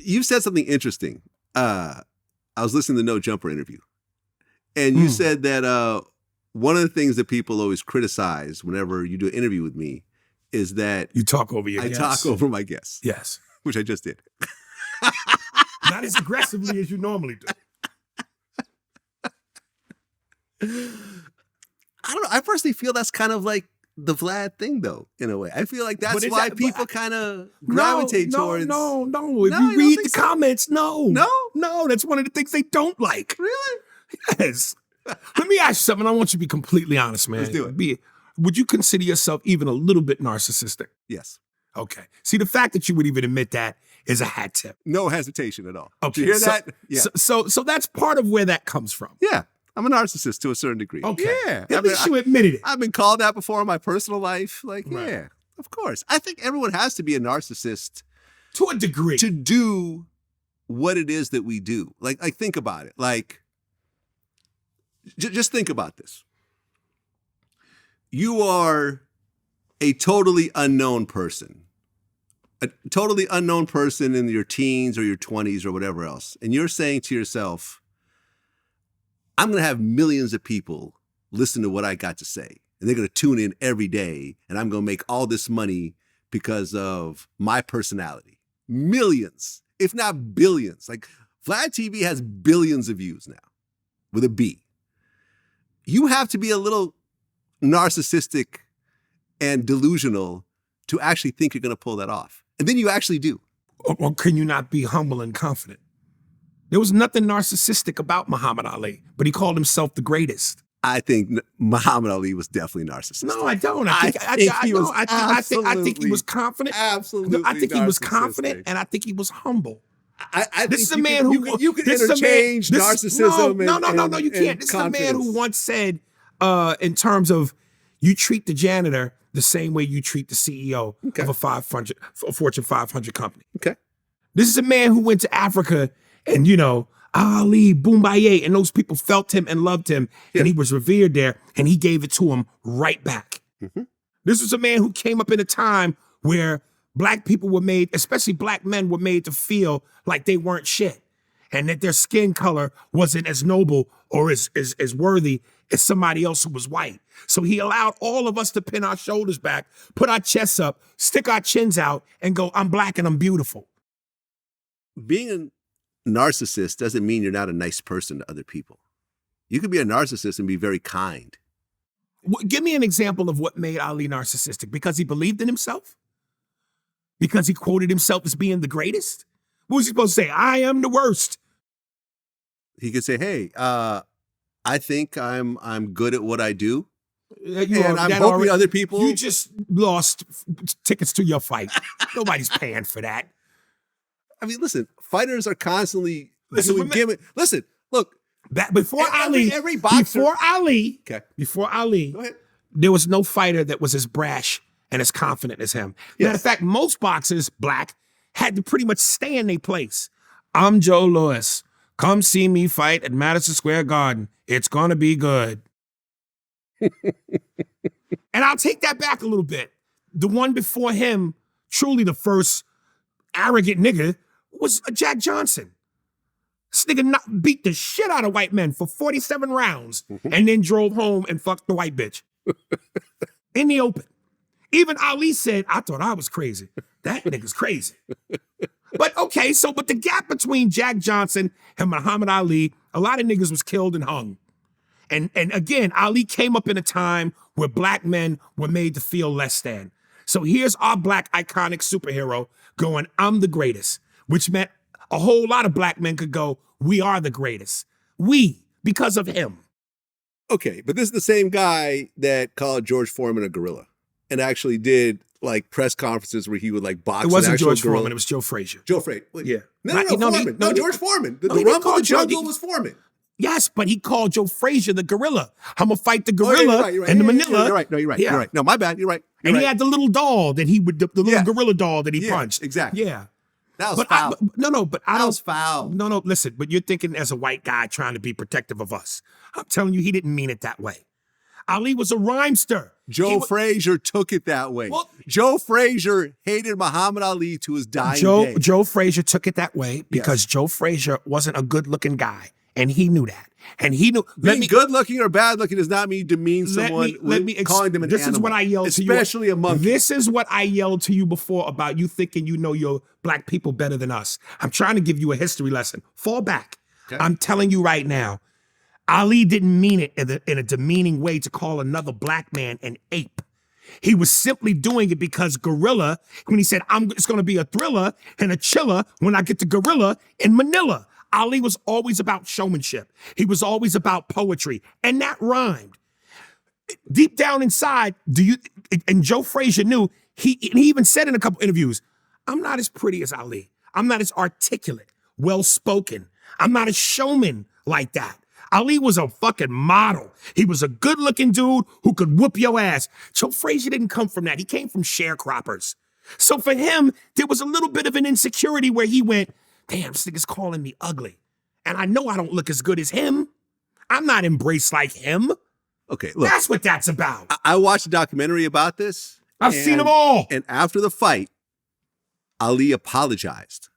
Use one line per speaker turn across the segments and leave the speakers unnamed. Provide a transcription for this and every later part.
You said something interesting. I was listening to the No Jumper interview, and you said that one of the things that people always criticize whenever you do an interview with me is that
you talk over your guests.
I talk over my guests.
Yes.
Which I just did.
Not as aggressively as you normally do.
I don't know. I personally feel that's kind of like the Vlad thing, though, in a way. I feel like that's why people kind of gravitate towards.
No. If you read the comments, no.
No,
that's one of the things they don't like.
Really?
Yes. Let me ask you something. I want you to be completely honest, man.
Let's do it.
Would you consider yourself even a little bit narcissistic?
Yes.
Okay. See, the fact that you would even admit that is a hat tip.
No hesitation at all.
Okay.
Did you hear that?
Yeah. So that's part of where that comes from.
Yeah. I'm a narcissist to a certain degree.
Okay.
Yeah.
At least you admitted it.
I've been called that before in my personal life. Like,
Right.
Yeah, of course. I think everyone has to be a narcissist
to a degree
to do what it is that we do. Like think about it. Like, just think about this. You are a totally unknown person. A totally unknown person in your teens or your 20s or whatever else. And you're saying to yourself, I'm going to have millions of people listen to what I got to say. And they're going to tune in every day. And I'm going to make all this money because of my personality. Millions, if not billions. Like Vlad TV has billions of views now with a B. You have to be a little narcissistic and delusional to actually think you're going to pull that off. And then you actually do.
Or can you not be humble and confident? There was nothing narcissistic about Muhammad Ali, but he called himself the greatest.
I think Muhammad Ali was definitely narcissistic.
No, I don't. I think he was confident.
Absolutely.
I think he was confident, and I think he was humble.
This is a man who you can interchange narcissism.
No, you can't. This is a man who once said, in terms of, you treat the janitor the same way you treat the CEO of a Fortune 500 company.
Okay.
This is a man who went to Africa and, Ali, Boombaye, and those people felt him and loved him, and he was revered there, and he gave it to him right back. Mm-hmm. This was a man who came up in a time where Black people were made, especially Black men, were made to feel like they weren't shit, and that their skin color wasn't as noble or as worthy as somebody else who was white. So he allowed all of us to pin our shoulders back, put our chests up, stick our chins out, and go, I'm Black and I'm beautiful.
Being a narcissist doesn't mean you're not a nice person to other people. You can be a narcissist and be very kind.
Give me an example of what made Ali narcissistic. Because he believed in himself? Because he quoted himself as being the greatest? What was he supposed to say? I am the worst.
He could say, hey, I think I'm good at what I do. And I'm hoping other people...
You just lost tickets to your fight. Nobody's paying for that.
I mean, listen, fighters are constantly doing gimmick. Listen, look.
Before Ali,
Go ahead.
There was no fighter that was as brash and as confident as him. Yes. Matter of fact, most boxers, Black, had to pretty much stay in their place. I'm Joe Louis. Come see me fight at Madison Square Garden. It's gonna be good. And I'll take that back a little bit. The one before him, truly the first arrogant nigga, was Jack Johnson. This nigga beat the shit out of white men for 47 rounds and then drove home and fucked the white bitch. In the open. Even Ali said, I thought I was crazy. That nigga's crazy. But the gap between Jack Johnson and Muhammad Ali, a lot of niggas was killed and hung. And again, Ali came up in a time where Black men were made to feel less than. So here's our Black iconic superhero going, I'm the greatest, which meant a whole lot of Black men could go, we are the greatest. We, because of him.
Okay, but this is the same guy that called George Foreman a gorilla and actually did like press conferences where he would like box.
It wasn't George
gorilla.
Foreman, it was Joe Frazier.
Joe Frazier.
Yeah.
No, Foreman. George Foreman. The Rumble of the Jungle was Foreman.
Yes, but he called Joe Frazier the gorilla. I'm going to fight the gorilla in the Manila.
You're right. No, you're right.
Yeah.
You're right. No, my bad. You're right.
And he had the little doll that he would, the little gorilla doll that he punched.
Exactly.
Yeah.
That was foul.
That
was foul.
No, listen, but you're thinking as a white guy trying to be protective of us. I'm telling you, he didn't mean it that way. Ali was a rhymester.
Joe Frazier took it that way.
Well,
Joe Frazier hated Muhammad Ali to his dying day.
Joe Frazier took it that way because Joe Frazier wasn't a good-looking guy, and he knew that. And he knew
being good looking or bad looking does not mean demean someone. Calling them an
this
animal.
is what I yelled to you.
Especially a monkey.
This is what I yelled to you before about you thinking you know your black people better than us. I'm trying to give you a history lesson. Fall back. Okay. I'm telling you right now, Ali didn't mean it in a demeaning way to call another black man an ape. He was simply doing it because Gorilla, when he said, it's going to be a thriller and a chiller when I get to Gorilla in Manila. Ali was always about showmanship. He was always about poetry, and that rhymed. Deep down inside, and Joe Frazier knew, he even said in a couple interviews, I'm not as pretty as Ali. I'm not as articulate, well-spoken. I'm not a showman like that. Ali was a fucking model. He was a good-looking dude who could whoop your ass. Joe Frazier didn't come from that. He came from sharecroppers. So for him, there was a little bit of an insecurity where he went, damn, this nigga's calling me ugly. And I know I don't look as good as him. I'm not embraced like him.
Okay, look.
That's what that's about.
I watched a documentary about this.
I've seen them all.
And after the fight, Ali apologized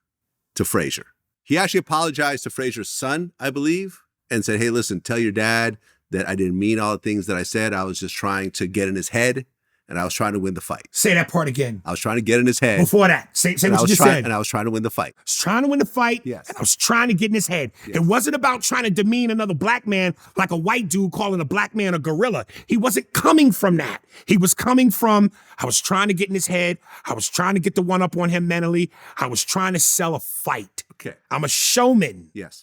to Frazier. He actually apologized to Frazier's son, I believe, and said, hey, listen, tell your dad that I didn't mean all the things that I said. I was just trying to get in his head. And I was trying to win the fight.
Say that part again.
I was trying to get in his head.
Before that, say what you just said.
And I was trying to win the fight.
I was trying to win the fight.
Yes.
And I was trying to get in his head. Yes. It wasn't about trying to demean another black man like a white dude calling a black man a gorilla. He wasn't coming from that. He was coming from, I was trying to get in his head. I was trying to get the one up on him mentally. I was trying to sell a fight.
Okay.
I'm a showman.
Yes.